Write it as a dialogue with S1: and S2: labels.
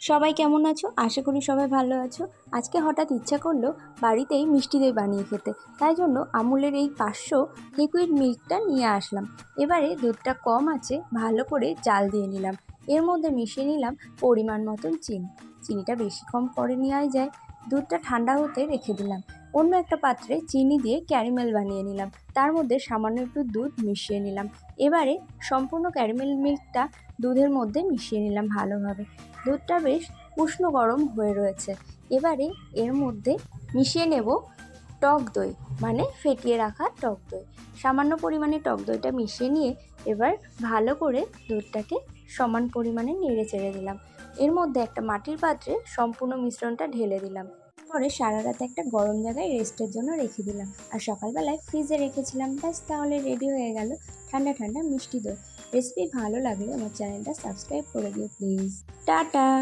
S1: সবাই কেমন আছো? আশা করি সবাই ভালো আছো। আজকে হঠাৎ ইচ্ছা করলো বাড়িতেই মিষ্টি দই বানিয়ে খেতে। তাই জন্য আমুলের এই 500 লিকুইড মিল্কটা নিয়ে আসলাম। এবারে দুধটা কম আছে ভালো করে জাল দিয়ে নিলাম। এর মধ্যে মিশিয়ে নিলাম পরিমাণ মতন চিনি। চিনিটা বেশি কম করে নেওয়াই যায়। দুধটা ঠান্ডা হতে রেখে দিলাম। অন্য একটা পাত্রে চিনি দিয়ে ক্যারামেল বানিয়ে নিলাম। তার মধ্যে সামান্য একটু দুধ মিশিয়ে নিলাম। এবারে সম্পূর্ণ ক্যারামেল মিল্কটা দুধের মধ্যে মিশিয়ে নিলাম ভালোভাবে। দুধটা বেশ উষ্ণ গরম হয়ে রয়েছে। এবারে এর মধ্যে মিশিয়ে নেব টক দই, মানে ফেটিয়ে রাখা টক দই। সামান্য পরিমাণে টক দইটা মিশিয়ে নিয়ে এবার ভালো করে দুধটাকে সমান পরিমাণে নেড়ে চেড়ে দিলাম। এর মধ্যে একটা মাটির পাত্রে সম্পূর্ণ মিশ্রণটা ঢেলে দিলাম। পরে সারা রাত একটা গরম জায়গায় রেস্টের জন্য রেখে দিলাম। আর সকালবেলায় ফ্রিজে রেখেছিলাম। ব্যাস, তাহলে রেডি হয়ে গেল ঠান্ডা ঠান্ডা মিষ্টি দই। রেসিপি ভালো লাগলে আমার চ্যানেলটা সাবস্ক্রাইব করে দিও প্লিজ। টাটা।